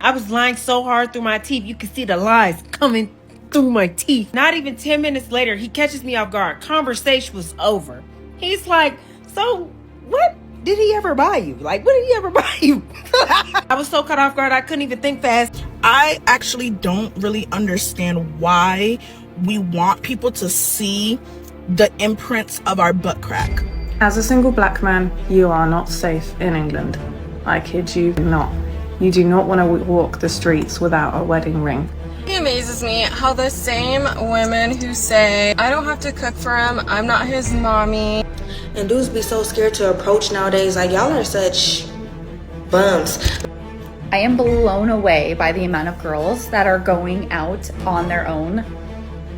I was lying so hard through my teeth, you could see the lies coming through my teeth. Not even 10 minutes later, he catches me off guard. Conversation was over. He's like, so what did he ever buy you? Like, what did he ever buy you? I was so caught off guard, I couldn't even think fast. I actually don't really understand why we want people to see the imprints of our butt crack. As a single black man, you are not safe in England. I kid you not. You do not want to walk the streets without a wedding ring. It amazes me how the same women who say, I don't have to cook for him, I'm not his mommy. And dudes be so scared to approach nowadays, like y'all are such bums. I am blown away by the amount of girls that are going out on their own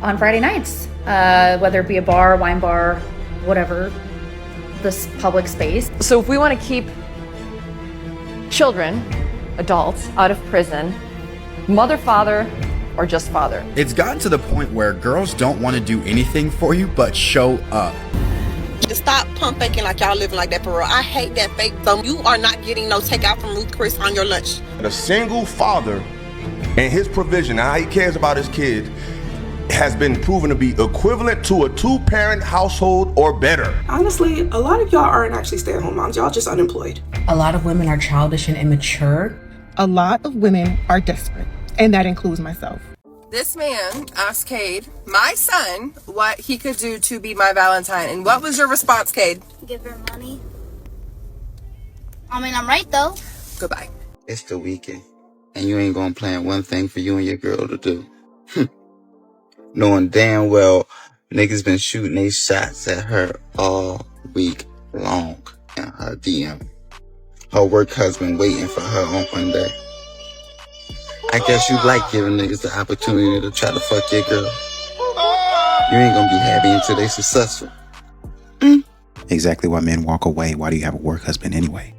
on Friday nights, whether it be a bar, wine bar, whatever, this public space. So if we want to keep children, adults, out of prison, mother, father, or just father. It's gotten to the point where girls don't want to do anything for you but show up. Stop pump faking like y'all living like that for real. I hate that fake. So you are not getting no takeout from Ruth Chris on your lunch. A single father and his provision and how he cares about his kid has been proven to be equivalent to a two-parent household or better. Honestly, a lot of y'all aren't actually stay-at-home moms. Y'all just unemployed. A lot of women are childish and immature. A lot of women are desperate, and that includes myself. This man asked Cade, my son, what he could do to be my Valentine. And what was your response, Cade? Give her money. I mean, I'm right, though. Goodbye. It's the weekend, and you ain't gonna plan one thing for you and your girl to do. Knowing damn well niggas been shooting they shots at her all week long in her DM. Her work husband waiting for her on Monday. I guess you like giving niggas the opportunity to try to fuck your girl. You ain't gonna be happy until they successful. Exactly why men walk away. Why do you have a work husband anyway?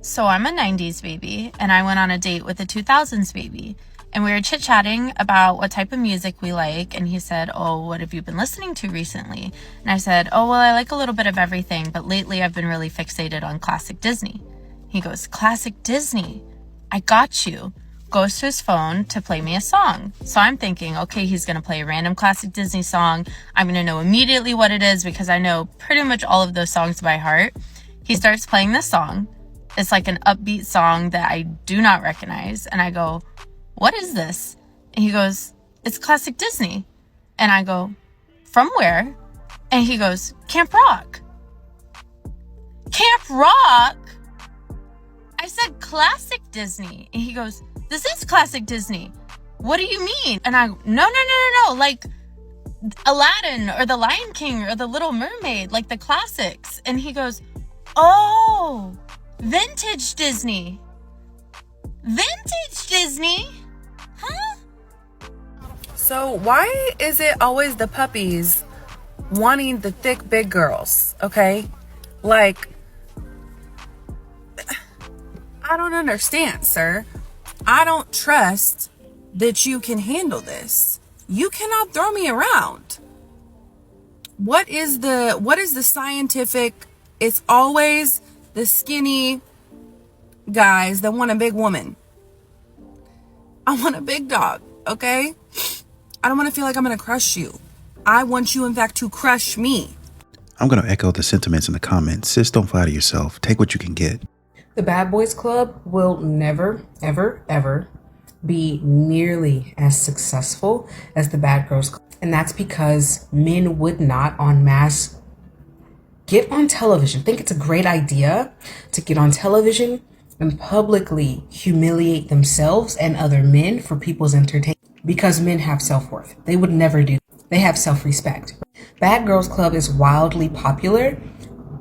So I'm a 90s baby, and I went on a date with a 2000s baby. And we were chit-chatting about what type of music we like. And he said, oh, what have you been listening to recently? And I said, oh, well, I like a little bit of everything, but lately I've been really fixated on classic Disney. He goes, classic Disney? I got you. Goes to his phone to play me a song. So I'm thinking, okay, he's going to play a random classic Disney song. I'm going to know immediately what it is because I know pretty much all of those songs by heart. He starts playing this song. It's like an upbeat song that I do not recognize. And I go, what is this? And he goes, it's classic Disney. And I go, from where? And he goes, Camp Rock. Camp Rock? I said classic Disney. And he goes, this is classic Disney. What do you mean? And I go, no. Like Aladdin or The Lion King or The Little Mermaid, like the classics. And he goes, oh, vintage Disney. Vintage Disney? Huh? So why is it always the puppies wanting the thick, big girls? Okay? Like, I don't understand, sir. I don't trust that you can handle this. You cannot throw me around. What is the scientific? It's always the skinny guys that want a big woman. I want a big dog, okay? I don't want to feel like I'm going to crush you. I want you, in fact, to crush me. I'm going to echo the sentiments in the comments. Sis, don't flatter yourself. Take what you can get. The Bad Boys Club will never, ever, ever be nearly as successful as the Bad Girls Club. And that's because men would not en masse get on television. Think it's a great idea to get on television and publicly humiliate themselves and other men for people's entertainment, because men have self-worth. They would never do that. They have self-respect. Bad Girls Club is wildly popular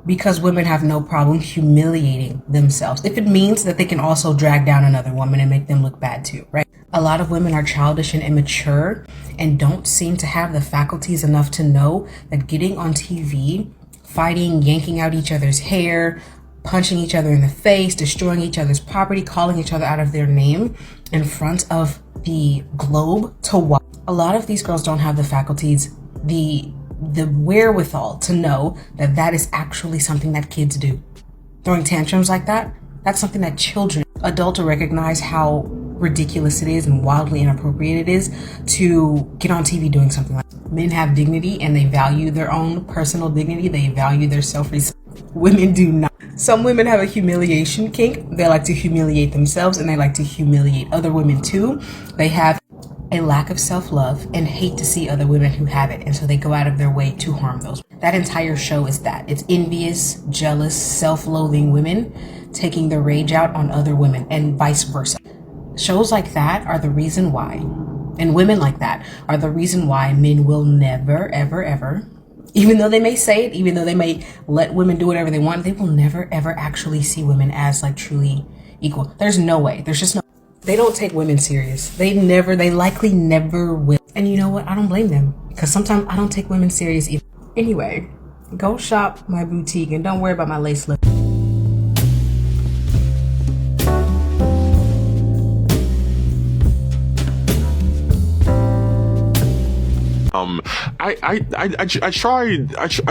because women have no problem humiliating themselves, if it means that they can also drag down another woman and make them look bad too, right? A lot of women are childish and immature and don't seem to have the faculties enough to know that getting on TV, fighting, yanking out each other's hair, punching each other in the face, destroying each other's property, calling each other out of their name in front of the globe to watch. A lot of these girls don't have the faculties, the wherewithal to know that that is actually something that kids do. Throwing tantrums like that, that's something that children, adults will recognize how ridiculous it is and wildly inappropriate it is to get on TV doing something like that. Men have dignity and they value their own personal dignity. They value their self-respect. Women do not. Some women have a humiliation kink. They like to humiliate themselves and they like to humiliate other women too. They have a lack of self-love and hate to see other women who have it, and so they go out of their way to harm those. That entire show is that. It's envious, jealous, self-loathing women taking their rage out on other women and vice versa. Shows like that are the reason why, and women like that are the reason why men will never, ever, ever, even though they may say it, even though they may let women do whatever they want, they will never, ever actually see women as like truly equal. There's no way. There's just no. They don't take women serious. They likely never will. And you know what? I don't blame them, because sometimes I don't take women serious either. Anyway, go shop my boutique and don't worry about my lace lip. I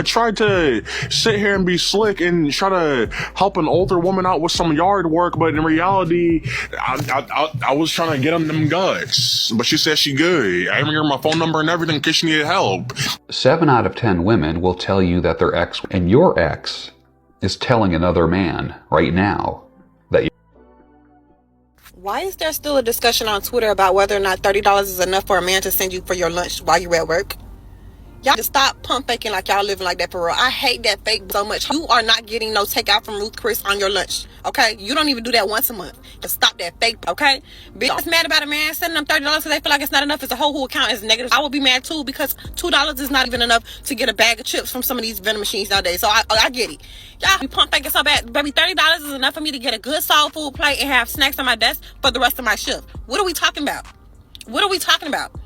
tried to sit here and be slick and try to help an older woman out with some yard work, but in reality, I was trying to get them guts. But she said she good. I gave her my phone number and everything in case she needed help. 7 out of 10 women will tell you that their ex, and your ex, is telling another man right now that you. Why is there still a discussion on Twitter about whether or not $30 is enough for a man to send you for your lunch while you're at work? Y'all just stop pump faking like y'all living like that for real. I hate that fake so much. You are not getting no takeout from Ruth Chris on your lunch, okay? You don't even do that once a month. Just stop that fake, okay? Bitch, I'm mad about a man sending them $30 because they feel like it's not enough. It's a whole account is negative. I will be mad too, because $2 is not even enough to get a bag of chips from some of these vending machines nowadays. So I get it. Y'all be pump faking so bad. Baby, $30 is enough for me to get a good soul food plate and have snacks on my desk for the rest of my shift. What are we talking about? What are we talking about?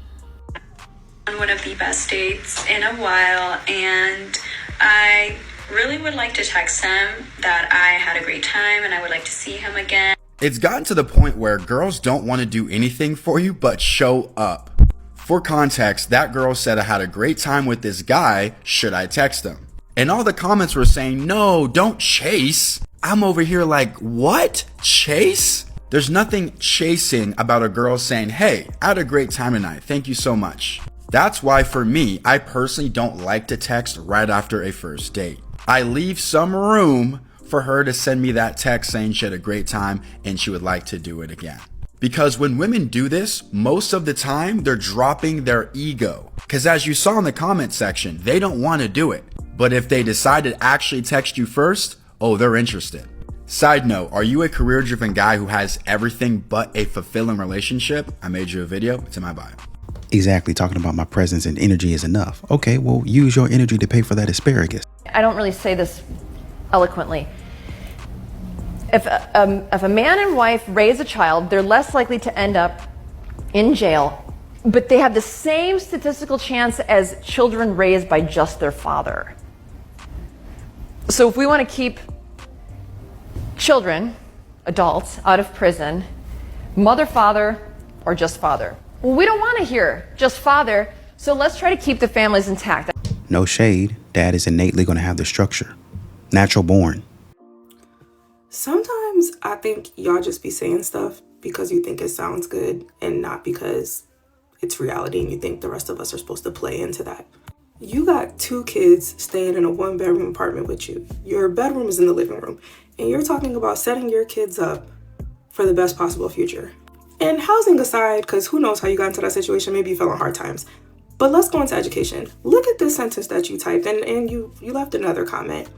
On one of the best dates in a while, and I really would like to text him that I had a great time and I would like to see him again. It's gotten to the point where girls don't want to do anything for you but show up. For context, that girl said, I had a great time with this guy, should I text him? And all the comments were saying, no, don't chase. I'm over here like, what? Chase? There's nothing chasing about a girl saying, hey, I had a great time tonight, thank you so much. That's why for me, I personally don't like to text right after a first date. I leave some room for her to send me that text saying she had a great time and she would like to do it again. Because when women do this, most of the time they're dropping their ego. Because as you saw in the comment section, they don't want to do it. But if they decide to actually text you first, oh, they're interested. Side note, are you a career-driven guy who has everything but a fulfilling relationship? I made you a video, it's in my bio. Exactly, talking about my presence and energy is enough. Okay, well, use your energy to pay for that asparagus. I don't really say this eloquently. If a man and wife raise a child, they're less likely to end up in jail, but they have the same statistical chance as children raised by just their father. So if we want to keep children, adults, out of prison, mother, father, or just father. Well, we don't want to hear just father, so let's try to keep the families intact. No shade, dad is innately going to have the structure. Natural born. Sometimes I think y'all just be saying stuff because you think it sounds good and not because it's reality and you think the rest of us are supposed to play into that. You got 2 kids staying in a 1-bedroom apartment with you. Your bedroom is in the living room, and you're talking about setting your kids up for the best possible future. And housing aside, because who knows how you got into that situation, maybe you fell on hard times. But let's go into education. Look at this sentence that you typed, and you left another comment.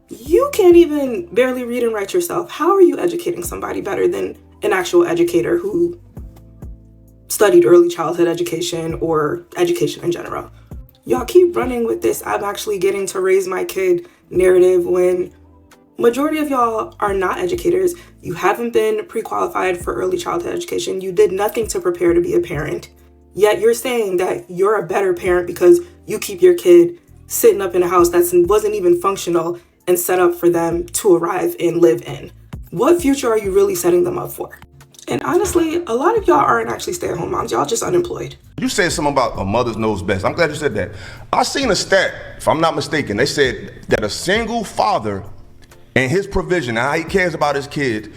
You can't even barely read and write yourself. How are you educating somebody better than an actual educator who studied early childhood education or education in general? Y'all keep running with this I'm actually getting to raise my kid narrative when majority of y'all are not educators. You haven't been pre-qualified for early childhood education. You did nothing to prepare to be a parent. Yet you're saying that you're a better parent because you keep your kid sitting up in a house that wasn't even functional and set up for them to arrive and live in. What future are you really setting them up for? And honestly, a lot of y'all aren't actually stay-at-home moms. Y'all just unemployed. You said something about a mother knows best. I'm glad you said that. I seen a stat, if I'm not mistaken, they said that a single father and his provision and how he cares about his kid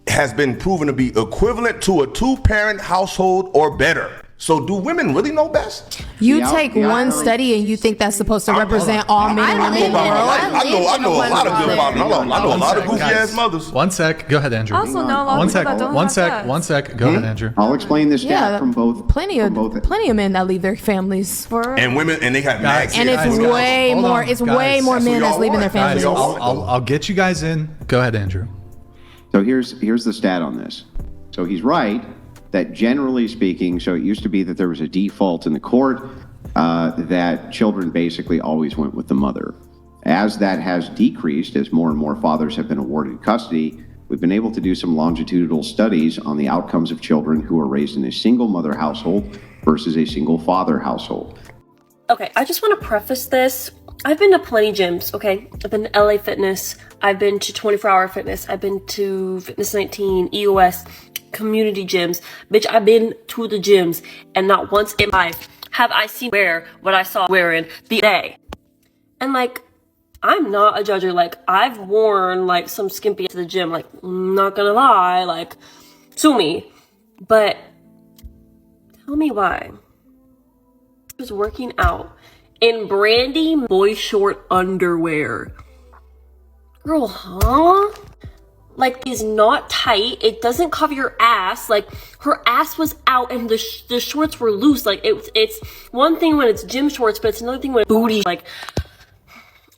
has been proven to be equivalent to a 2-parent household or better. So do women really know best? You take one study and you think that's supposed to represent all men and women in the world? I know a lot of good fathers. I know a lot of goofy ass mothers. One sec. Go ahead, Andrew. I also know a lot of people that don't have dads. One sec. Go ahead, Andrew. I'll explain this stat from both. Plenty of men that leave their families for. And women, and they have max. And it's way more. It's way more men that's leaving their families. I'll get you guys in. Go ahead, Andrew. So here's the stat on this. So he's right that generally speaking, so it used to be that there was a default in the court that children basically always went with the mother. As that has decreased, as more and more fathers have been awarded custody, we've been able to do some longitudinal studies on the outcomes of children who are raised in a single mother household versus a single father household. Okay, I just want to preface this. I've been to plenty gyms, okay? I've been to LA Fitness, I've been to 24-Hour Fitness, I've been to Fitness 19, EOS, community gyms. Bitch, I've been to the gyms, and not once in my life have I seen wear what I saw wearing the day. And like, I'm not a judger. Like, I've worn like some skimpy to the gym. Like, I'm not gonna lie, like, sue me. But tell me why. I was working out in Brandy boy short underwear. Girl, huh? Like, is not tight. It doesn't cover your ass. Like, her ass was out and the shorts were loose. Like, it's one thing when it's gym shorts, but it's another thing when booty, like,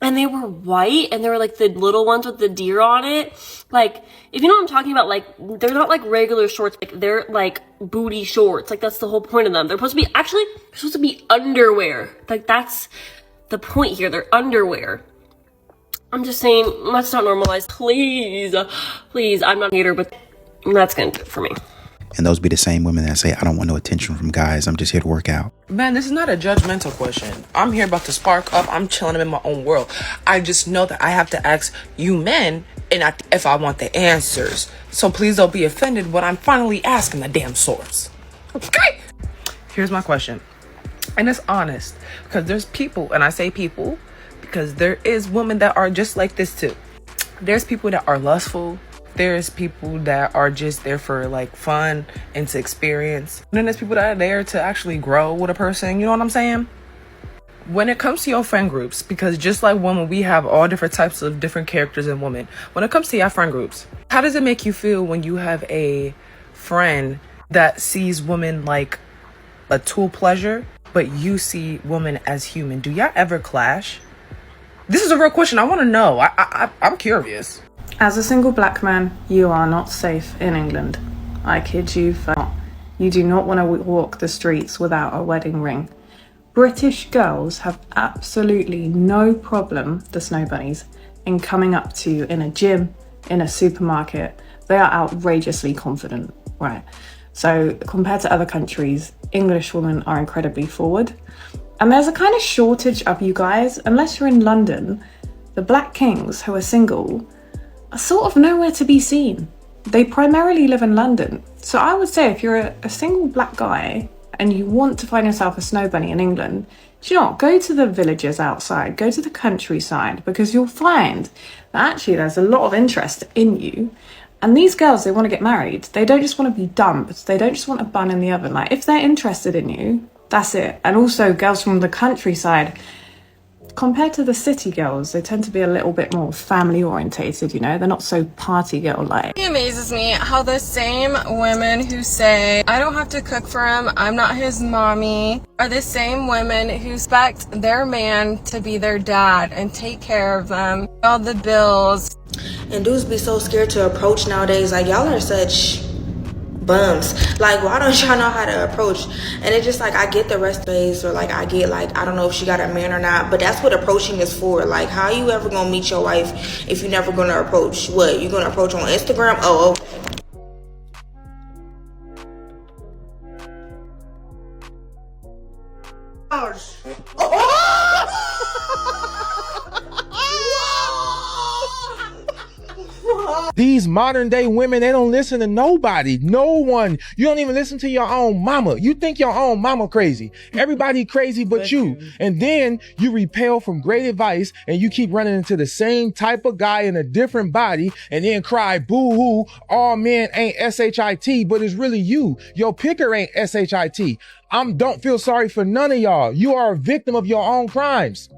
and they were white and they were like the little ones with the deer on it. Like, if you know what I'm talking about, like, they're not like regular shorts. Like, they're like booty shorts. Like, that's the whole point of them. They're supposed to be underwear. Like, that's the point here. They're underwear. I'm just saying, let's not normalize. Please, I'm not a hater, but that's gonna do it for me. And those be the same women that say, I don't want no attention from guys. I'm just here to work out. Man, this is not a judgmental question. I'm here about to spark up. I'm chilling in my own world. I just know that I have to ask you men if I want the answers. So please don't be offended when I'm finally asking the damn source. Okay? Here's my question. And it's honest. Because there's people, and I say people, because there is women that are just like this too. There's people that are lustful. There's people that are just there for like fun and to experience. And then there's people that are there to actually grow with a person. You know what I'm saying? When it comes to your friend groups, because just like women, we have all different types of different characters in women. When it comes to your friend groups, how does it make you feel when you have a friend that sees women like a tool pleasure, but you see women as human? Do y'all ever clash? This is a real question. I want to know. I'm curious. As a single black man, you are not safe in England. I kid you not. You do not want to walk the streets without a wedding ring. British girls have absolutely no problem, the snow bunnies, in coming up to you in a gym, in a supermarket. They are outrageously confident, right? So compared to other countries, English women are incredibly forward. And there's a kind of shortage of you guys. Unless you're in London, the black kings who are single are sort of nowhere to be seen. They primarily live in London. So I would say if you're a single black guy and you want to find yourself a snow bunny in England, do you know what? Go to the villages outside, go to the countryside, because you'll find that actually there's a lot of interest in you. And these girls, they want to get married. They don't just want to be dumped. They don't just want a bun in the oven. Like, if they're interested in you, that's it. And also girls from the countryside, compared to the city girls, they tend to be a little bit more family orientated, you know? They're not so party girl like. It amazes me how the same women who say, I don't have to cook for him, I'm not his mommy, are the same women who expect their man to be their dad and take care of them, all the bills. And dudes be so scared to approach nowadays. Like, y'all are such bums. Like, why don't y'all know how to approach? And it's just like, I get the rest days, or like, I get like, I don't know if she got a man or not, but that's what approaching is for. Like, how you ever gonna meet your wife if you never gonna approach? What, you gonna approach on Instagram? Oh, okay. These modern day women, they don't listen to nobody, no one. You don't even listen to your own mama. You think your own mama crazy. Everybody crazy but you. And then you repel from great advice and you keep running into the same type of guy in a different body and then cry boo-hoo, all men ain't SHIT, but it's really you. Your picker ain't SHIT. Don't feel sorry for none of y'all. You are a victim of your own crimes.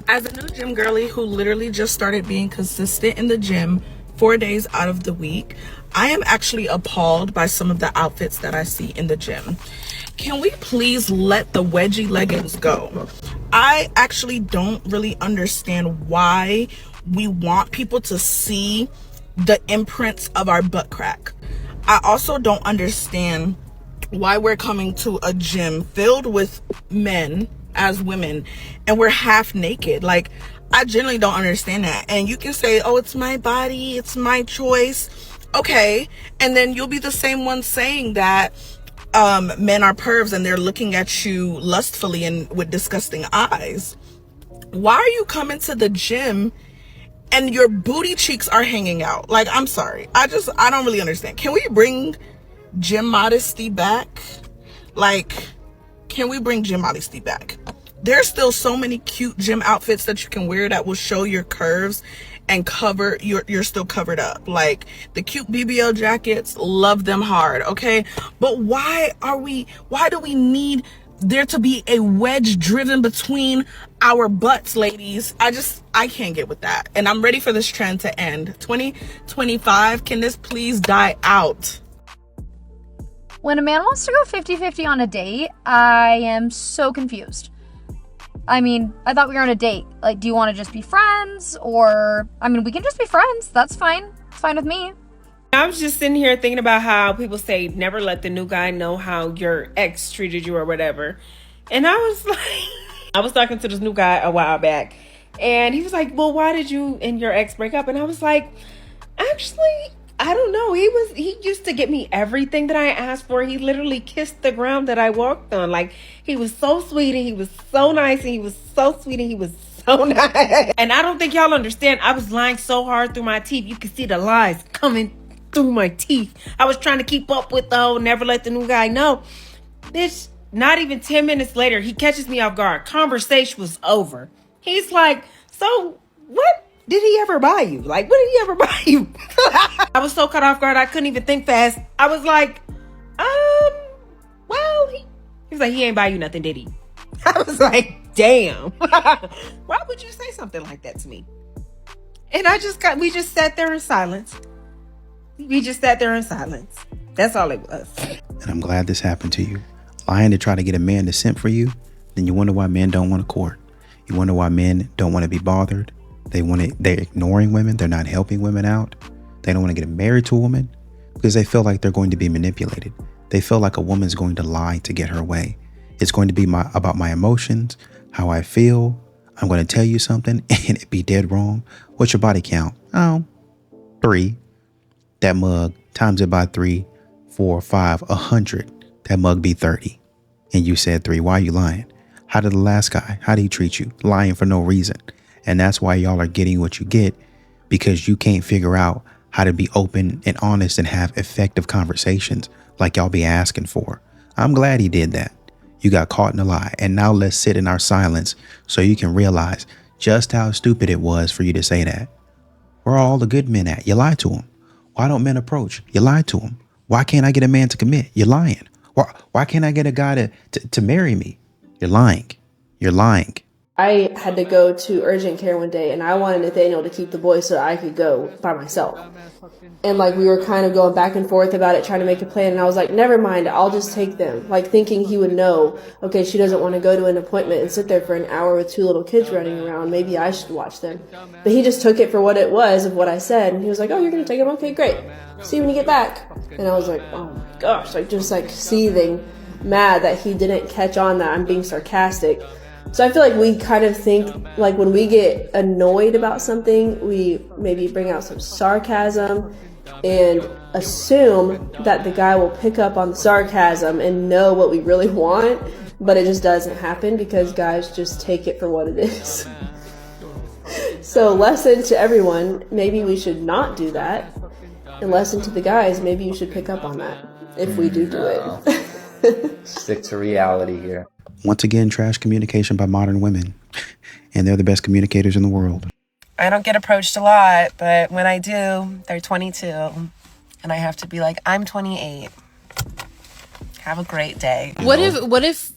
As a new gym girly who literally just started being consistent in the gym 4 days out of the week, I am actually appalled by some of the outfits that I see in the gym. Can we please let the wedgie leggings go? I actually don't really understand why we want people to see the imprints of our butt crack. I also don't understand why we're coming to a gym filled with men as women and we're half naked. Like, I generally don't understand that. And you can say, oh, it's my body, it's my choice. Okay. And then you'll be the same one saying that men are pervs and they're looking at you lustfully and with disgusting eyes. Why are you coming to the gym and your booty cheeks are hanging out? Like, I'm sorry. I don't really understand. Can we bring gym modesty back? Like, can we bring gym modesty back? There's still so many cute gym outfits that you can wear that will show your curves and cover you're still covered up. Like the cute BBL jackets, love them hard, okay? But why do we need there to be a wedge driven between our butts, ladies? I can't get with that. And I'm ready for this trend to end. 2025, can this please die out? When a man wants to go 50-50 on a date, I am so confused. I mean, I thought we were on a date. Like, do you want to just be friends? Or, I mean, we can just be friends. That's fine. It's fine with me. I was just sitting here thinking about how people say never let the new guy know how your ex treated you or whatever. And I was like, I was talking to this new guy a while back. And he was like, well, why did you and your ex break up? And I was like, actually, I don't know. He used to get me everything that I asked for. He literally kissed the ground that I walked on. Like, he was so sweet and he was so nice and he was so sweet and he was so nice. And I don't think y'all understand. I was lying so hard through my teeth. You could see the lies coming through my teeth. I was trying to keep up with the whole never let the new guy know. Bitch, not even 10 minutes later, he catches me off guard. Conversation was over. He's like, so what did he ever buy you? Like, what did he ever buy you? I was so caught off guard, I couldn't even think fast. I was like, well, he was like, he ain't buy you nothing, did he? I was like, damn. Why would you say something like that to me? And we just sat there in silence. That's all it was. And I'm glad this happened to you. Lying to try to get a man to simp for you, then you wonder why men don't want to court. You wonder why men don't want to be bothered. They're ignoring women. They're not helping women out. They don't want to get married to a woman because they feel like they're going to be manipulated. They feel like a woman's going to lie to get her way. It's going to be about my emotions, how I feel. I'm going to tell you something and it be dead wrong. What's your body count? Oh, 3. That mug times it by 3, 4, 5, 100. That mug be 30. And you said 3. Why are you lying? How did the last guy? How did he treat you? Lying for no reason. And that's why y'all are getting what you get, because you can't figure out how to be open and honest and have effective conversations like y'all be asking for. I'm glad he did that. You got caught in a lie. And now let's sit in our silence so you can realize just how stupid it was for you to say that. Where are all the good men at? You lied to them. Why don't men approach? You lied to them. Why can't I get a man to commit? You're lying. Why can't I get a guy to marry me? You're lying. You're lying. I had to go to urgent care one day and I wanted Nathaniel to keep the boy so I could go by myself. And like we were kind of going back and forth about it, trying to make a plan. And I was like, never mind, I'll just take them. Like thinking he would know, okay, she doesn't want to go to an appointment and sit there for an hour with 2 little kids running around. Maybe I should watch them. But he just took it for what it was of what I said. And he was like, oh, you're going to take them? Okay, great. See you when you get back. And I was like, oh my gosh, like just like seething, mad that he didn't catch on that I'm being sarcastic. So I feel like we kind of think, like when we get annoyed about something, we maybe bring out some sarcasm and assume that the guy will pick up on the sarcasm and know what we really want, but it just doesn't happen because guys just take it for what it is. So lesson to everyone, maybe we should not do that. And lesson to the guys, maybe you should pick up on that if we do it. Stick to reality here. Once again, trash communication by modern women. And they're the best communicators in the world. I don't get approached a lot, but when I do, they're 22. And I have to be like, I'm 28. Have a great day. What if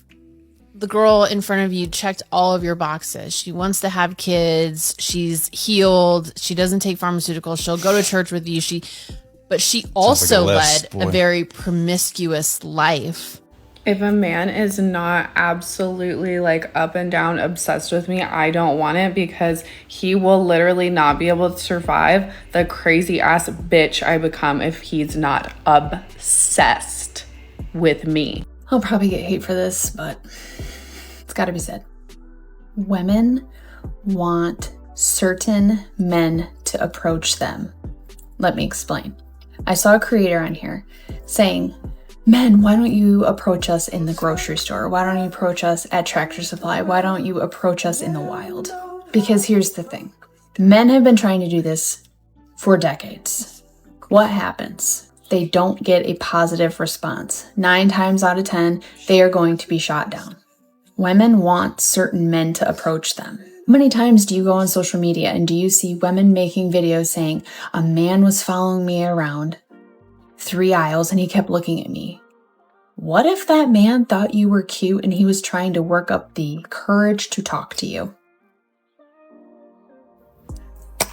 the girl in front of you checked all of your boxes? She wants to have kids. She's healed. She doesn't take pharmaceuticals. She'll go to church with you. But she also led a very promiscuous life. If a man is not absolutely like up and down obsessed with me, I don't want it, because he will literally not be able to survive the crazy ass bitch I become if he's not obsessed with me. I'll probably get hate for this, but it's got to be said. Women want certain men to approach them. Let me explain. I saw a creator on here saying, men, why don't you approach us in the grocery store? Why don't you approach us at Tractor Supply? Why don't you approach us in the wild? Because here's the thing. Men have been trying to do this for decades. What happens? They don't get a positive response. 9 times out of 10, they are going to be shot down. Women want certain men to approach them. How many times do you go on social media and do you see women making videos saying, a man was following me around 3 aisles and he kept looking at me? What if that man thought you were cute and he was trying to work up the courage to talk to you?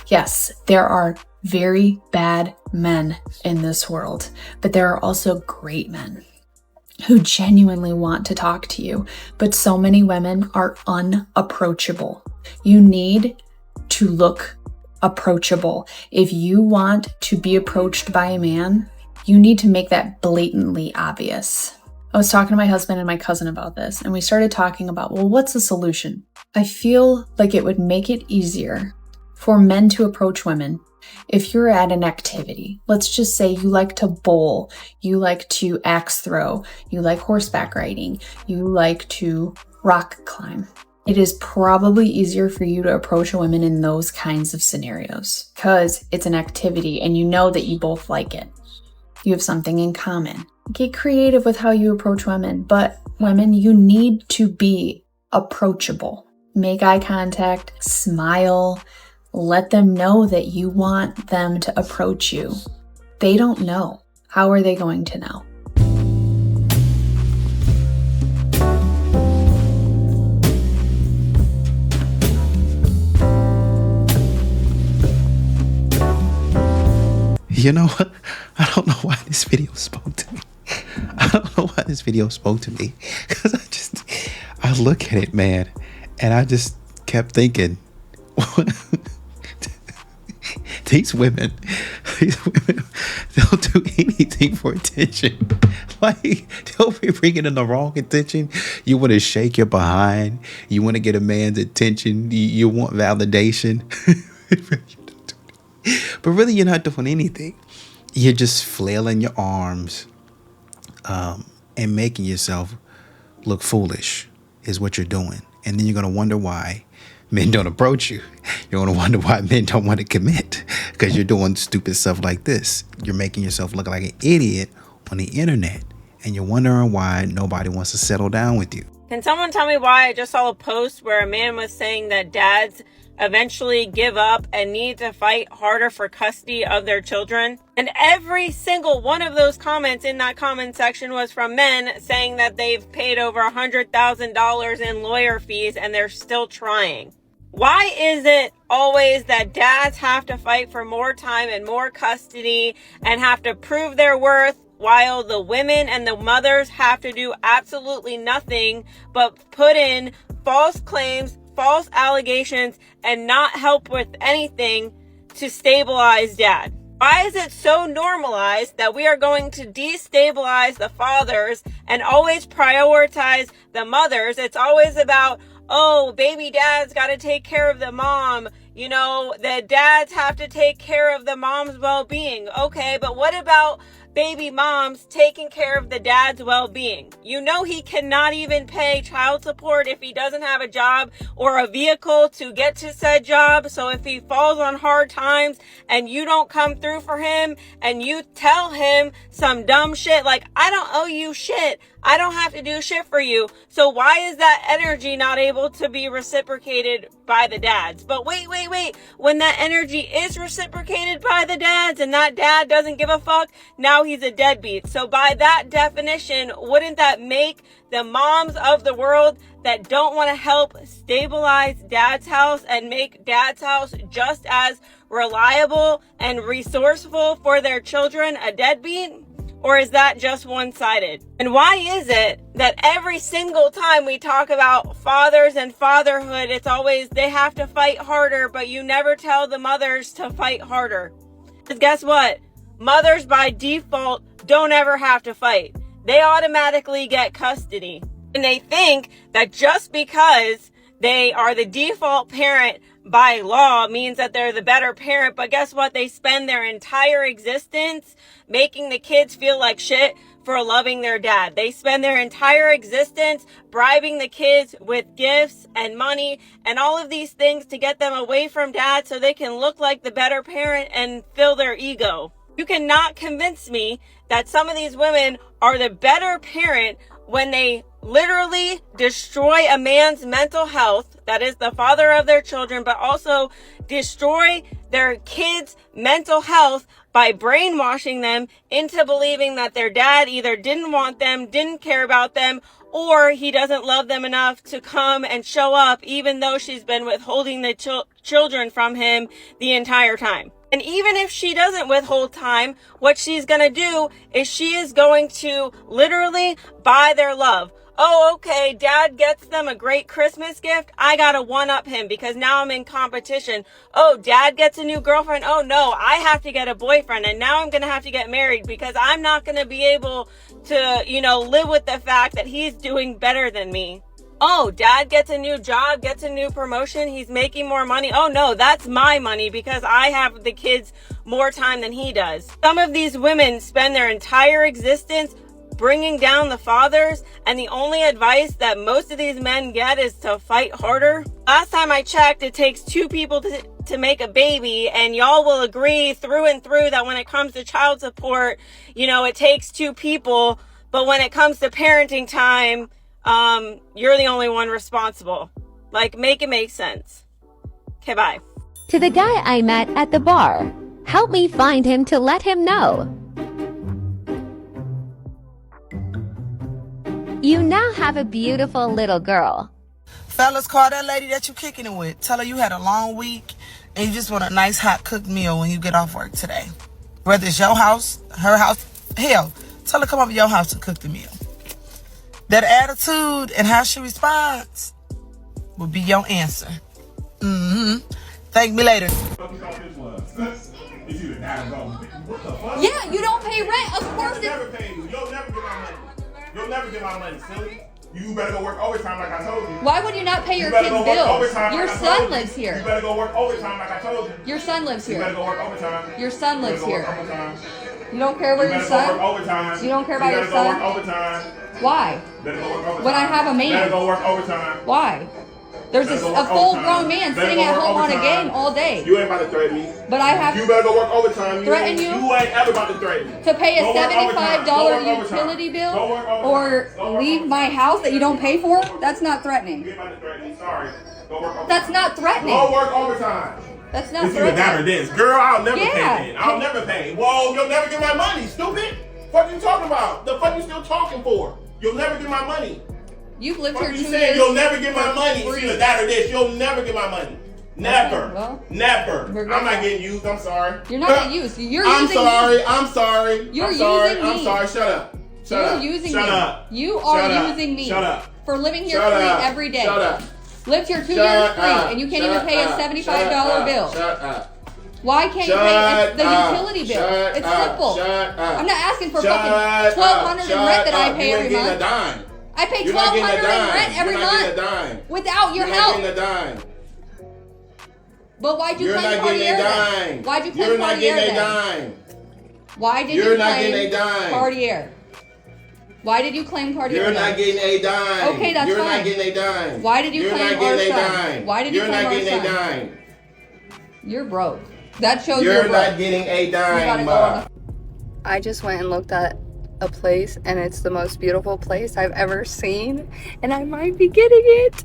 Yes, there are very bad men in this world, but there are also great men who genuinely want to talk to you. But so many women are unapproachable. You need to look approachable. If you want to be approached by a man, you need to make that blatantly obvious. I was talking to my husband and my cousin about this, and we started talking about, well, what's the solution? I feel like it would make it easier for men to approach women if you're at an activity. Let's just say you like to bowl, you like to axe throw, you like horseback riding, you like to rock climb. It is probably easier for you to approach a woman in those kinds of scenarios because it's an activity and you know that you both like it. You have something in common. Get creative with how you approach women, but women, you need to be approachable. Make eye contact, smile, let them know that you want them to approach you. They don't know. How are they going to know? You know what? I don't know why this video spoke to me. I don't know why this video spoke to me. Because I look at it, man, and I just kept thinking, these women, they'll do anything for attention. Like, they'll be bringing in the wrong attention. You want to shake your behind. You want to get a man's attention. You want validation. But really, you're not doing anything. You're just flailing your arms and making yourself look foolish is what you're doing. And then you're going to wonder why men don't approach you. You're going to wonder why men don't want to commit because you're doing stupid stuff like this. You're making yourself look like an idiot on the internet. And you're wondering why nobody wants to settle down with you. Can someone tell me why I just saw a post where a man was saying that dads eventually give up and need to fight harder for custody of their children? And every single one of those comments in that comment section was from men saying that they've paid over $100,000 in lawyer fees and they're still trying. Why is it always that dads have to fight for more time and more custody and have to prove their worth, while the women and the mothers have to do absolutely nothing but put in false claims, false allegations, and not help with anything to stabilize dad? Why is it so normalized that we are going to destabilize the fathers and always prioritize the mothers? It's always about, oh, baby dad's got to take care of the mom. You know, the dads have to take care of the mom's well-being. Okay, but what about baby moms taking care of the dad's well-being. You know he cannot even pay child support if he doesn't have a job or a vehicle to get to said job. So if he falls on hard times and you don't come through for him and you tell him some dumb shit like, I don't owe you shit, I don't have to do shit for you. So why is that energy not able to be reciprocated by the dads? But wait. When that energy is reciprocated by the dads and that dad doesn't give a fuck, now he's a deadbeat. So by that definition, wouldn't that make the moms of the world that don't want to help stabilize dad's house and make dad's house just as reliable and resourceful for their children a deadbeat? Or is that just one-sided? And why is it that every single time we talk about fathers and fatherhood, it's always they have to fight harder, but you never tell the mothers to fight harder? Because guess what? Mothers by default don't ever have to fight. They automatically get custody. And they think that just because they are the default parent by law means that they're the better parent. But guess what? They spend their entire existence making the kids feel like shit for loving their dad. They spend their entire existence bribing the kids with gifts and money and all of these things to get them away from dad so they can look like the better parent and fill their ego. You cannot convince me that some of these women are the better parent when they literally destroy a man's mental health, that is the father of their children, but also destroy their kids' mental health by brainwashing them into believing that their dad either didn't want them, didn't care about them, or he doesn't love them enough to come and show up, even though she's been withholding the children from him the entire time. And even if she doesn't withhold time, what she's going to do is she is going to literally buy their love. Oh, okay, dad gets them a great Christmas gift. I gotta one-up him because now I'm in competition. Oh, dad gets a new girlfriend. Oh no, I have to get a boyfriend and now I'm gonna have to get married because I'm not gonna be able to, live with the fact that he's doing better than me. Oh, dad gets a new job, gets a new promotion. He's making more money. Oh no, that's my money because I have the kids more time than he does. Some of these women spend their entire existence bringing down the fathers, and the only advice that most of these men get is to fight harder. Last time I checked, it takes two people to make a baby, and y'all will agree through and through that when it comes to child support, it takes two people, but when it comes to parenting time, you're the only one responsible. Like, make it make sense. Okay, bye. To the guy I met at the bar, help me find him to let him know. You now have a beautiful little girl. Fellas, call that lady that you kicking it with. Tell her you had a long week and you just want a nice hot cooked meal when you get off work today. Whether it's your house, her house, hell, tell her come over to your house to cook the meal. That attitude and how she responds will be your answer. Thank me later. Yeah, you don't pay rent. Of course it's... You'll never get my money, silly. You better go work overtime like I told you. Why would you not pay your kids' bills? Your son lives here. You better go work overtime like I told you. Your son lives here. You better go work overtime. Your son lives here. You You don't care about your son? Go work overtime. You don't care about your son? You better go work overtime. Why? Better go work overtime. When I have a man. You better go work overtime. Why? There's a full-grown man sitting at home on a game all day. You ain't about to threaten me. But I have... You better go work overtime. Threaten you? You ain't ever about to threaten me. To pay a $75 utility bill? Or leave my house that you don't pay for? That's not threatening. You ain't about to threaten me. Sorry. Go work overtime. That's not threatening. Go work overtime. That's not it's threatening. It's either that or this. Girl, I'll never pay then. I'll never pay. Whoa, you'll never get my money, stupid. What are you talking about? The fuck you still talking for? You'll never get my money. You've lived here 2 years. years. You'll never get my money. It's either that or this. You'll never get my money. Never. Okay, well, never. I'm not getting used. I'm sorry. You're not getting used. You're I'm using sorry. me. I'm sorry. You're I'm sorry. using me. I'm sorry. Shut up. Shut up. You're using Shut me. Up. You are Shut using me. Shut up. For living here Shut free up. every day. Shut up. Lived here 2 Shut years free, up. and you can't Shut even pay up. a $75 bill. Shut up. Why can't you pay the utility bill? It's simple. Shut up. I'm not asking for fucking $1,200 in rent that I pay every month. A dime. I pay $1,200 in rent every month without your help. You're not getting a dime. But why'd you You're claim not getting a Cartier dime. then? Why'd you claim You're not Cartier getting a then? dime. Why did You're you not claim getting a dime. Cartier? Why did you claim Cartier? You're not getting a dime. Okay, that's You're fine. not getting a dime. Why did you You're claim not getting our a son? dime. Why did you You're claim not our getting a son? dime. You're broke. That shows You're you're broke. not getting a You gotta dime. go on the I just went and looked at a place, and it's the most beautiful place I've ever seen, and I might be getting it.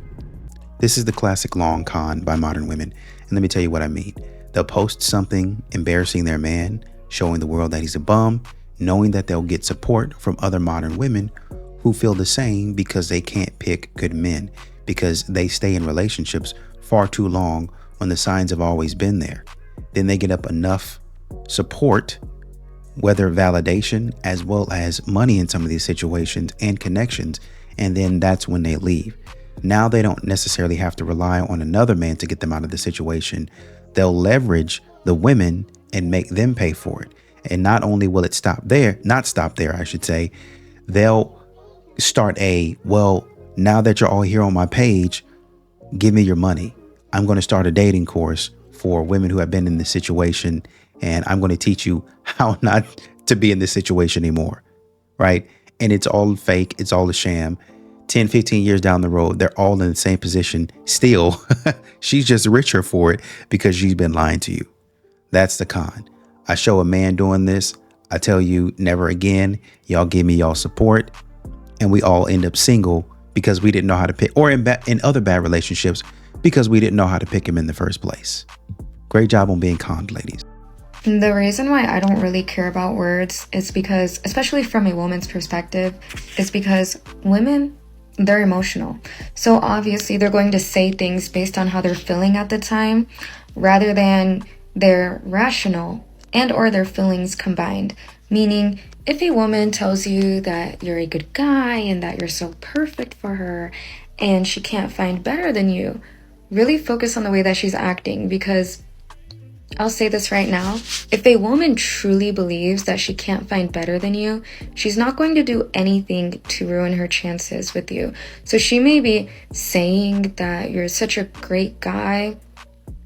This is the classic long con by modern women. And let me tell you what I mean. They'll post something embarrassing their man, showing the world that he's a bum, knowing that they'll get support from other modern women who feel the same because they can't pick good men, because they stay in relationships far too long when the signs have always been there. Then they get up enough support, whether validation as well as money in some of these situations and connections, and then that's when they leave. Now they don't necessarily have to rely on another man to get them out of the situation. They'll leverage the women and make them pay for it. And not only will it not stop there, I should say, they'll start well, now that you're all here on my page, give me your money. I'm going to start a dating course for women who have been in this situation, and I'm going to teach you how not to be in this situation anymore, right? And it's all fake. It's all a sham. 10, 15 years down the road, they're all in the same position still. She's just richer for it because she's been lying to you. That's the con. I show a man doing this, I tell you never again. Y'all give me y'all support, and we all end up single because we didn't know how to pick, or in other bad relationships because we didn't know how to pick him in the first place. Great job on being conned, ladies. The reason why I don't really care about words is because, especially from a woman's perspective, is because women, they're emotional. So obviously they're going to say things based on how they're feeling at the time rather than their rational and or their feelings combined. Meaning, if a woman tells you that you're a good guy and that you're so perfect for her and she can't find better than you, really focus on the way that she's acting, because I'll say this right now. If a woman truly believes that she can't find better than you, she's not going to do anything to ruin her chances with you. So she may be saying that you're such a great guy,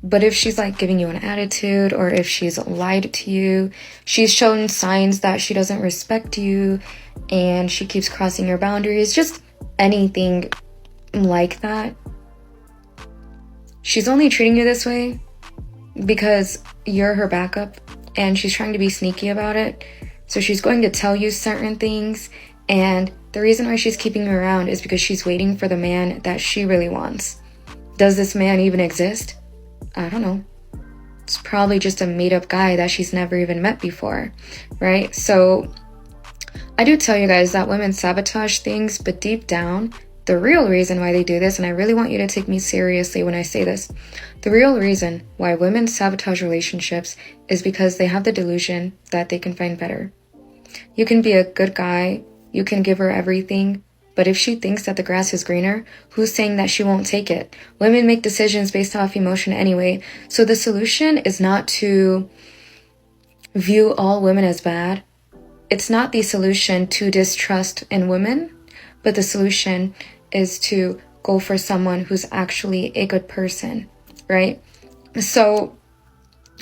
but if she's like giving you an attitude, or if she's lied to you, she's shown signs that she doesn't respect you and she keeps crossing your boundaries, just anything like that, she's only treating you this way because you're her backup and she's trying to be sneaky about it. So she's going to tell you certain things, and the reason why she's keeping you around is because she's waiting for the man that she really wants. Does this man even exist? I don't know. It's probably just a made-up guy that she's never even met before, right? So I do tell you guys that women sabotage things, but deep down, the real reason why they do this, and I really want you to take me seriously when I say this, the real reason why women sabotage relationships is because they have the delusion that they can find better. You can be a good guy, you can give her everything, but if she thinks that the grass is greener, who's saying that she won't take it? Women make decisions based off emotion anyway, so the solution is not to view all women as bad. It's not the solution to distrust in women, but the solution is to go for someone who's actually a good person, right? So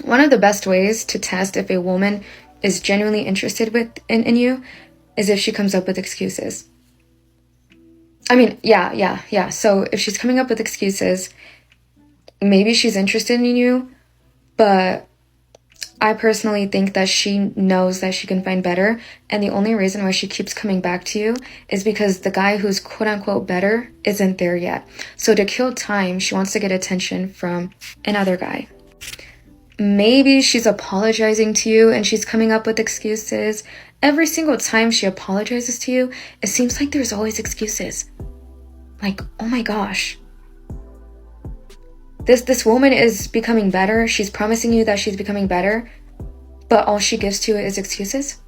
one of the best ways to test if a woman is genuinely interested in you is if she comes up with excuses. I mean, yeah. So if she's coming up with excuses, maybe she's interested in you, but I personally think that she knows that she can find better, and the only reason why she keeps coming back to you is because the guy who's quote-unquote better isn't there yet. So to kill time, she wants to get attention from another guy. Maybe she's apologizing to you and she's coming up with excuses. Every single time she apologizes to you, it seems like there's always excuses. Like, oh my gosh. This woman is becoming better. She's promising you that she's becoming better, but all she gives to you is excuses.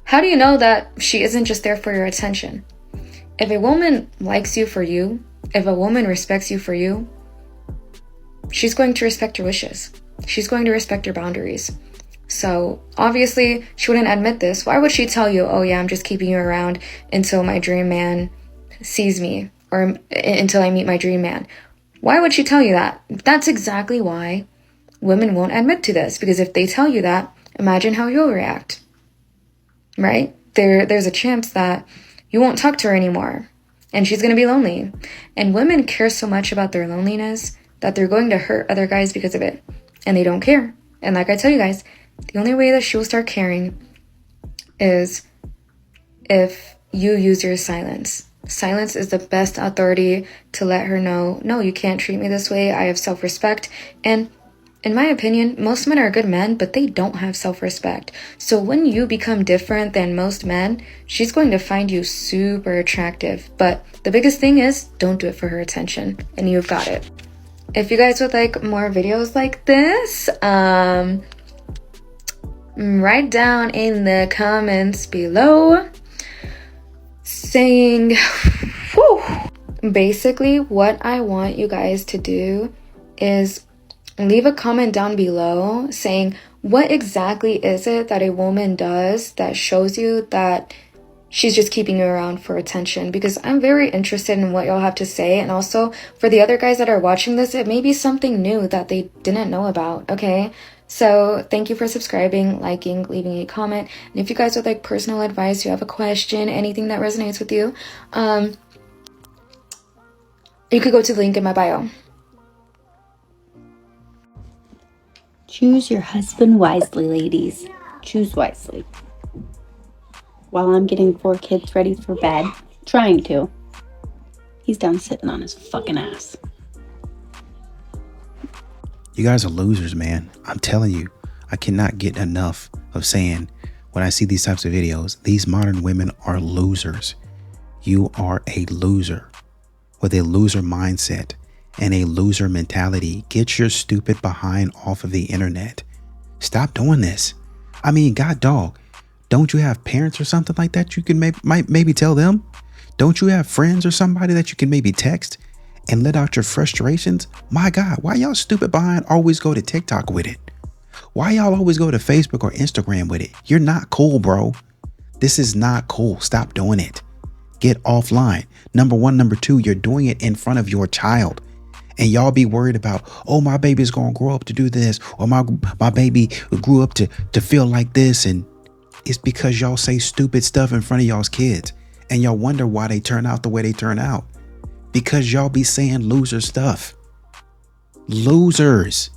How do you know that she isn't just there for your attention? If a woman likes you for you, if a woman respects you for you, she's going to respect your wishes. She's going to respect your boundaries. So obviously she wouldn't admit this. Why would she tell you, oh yeah, I'm just keeping you around until my dream man sees me, or until I meet my dream man? Why would she tell you that? That's exactly why women won't admit to this, because if they tell you that, imagine how you'll react, right? There's a chance that you won't talk to her anymore and she's going to be lonely. And women care so much about their loneliness that they're going to hurt other guys because of it. And they don't care. And like I tell you guys, the only way that she will start caring is if you use your silence. Silence is the best authority to let her know, no, you can't treat me this way. I have self-respect. And in my opinion, most men are good men, but they don't have self-respect. So when you become different than most men, she's going to find you super attractive. But the biggest thing is, don't do it for her attention, and you've got it. If you guys would like more videos like this, write down in the comments below saying, whew. Basically, what I want you guys to do is leave a comment down below saying, what exactly is it that a woman does that shows you that she's just keeping you around for attention? Because I'm very interested in what y'all have to say. And also for the other guys that are watching this, it may be something new that they didn't know about, okay? So thank you for subscribing, liking, leaving a comment. And if you guys would like personal advice, you have a question, anything that resonates with you, you could go to the link in my bio. Choose your husband wisely, ladies. Choose wisely. While I'm getting 4 kids ready for bed, trying to, he's down sitting on his fucking ass. You guys are losers, man. I'm telling you, I cannot get enough of saying when I see these types of videos, these modern women are losers. You are a loser with a loser mindset and a loser mentality. Get your stupid behind off of the internet. Stop doing this. I mean, God dog, don't you have parents or something like that you can maybe tell them? Don't you have friends or somebody that you can maybe text and let out your frustrations? My God, why y'all stupid behind always go to TikTok with it? Why y'all always go to Facebook or Instagram with it? You're not cool, bro. This is not cool. Stop doing it. Get offline. Number one. Number two, you're doing it in front of your child. And y'all be worried about, oh, my baby's going to grow up to do this, or my baby grew up to feel like this. And it's because y'all say stupid stuff in front of y'all's kids. And y'all wonder why they turn out the way they turn out. Because y'all be saying loser stuff. Losers.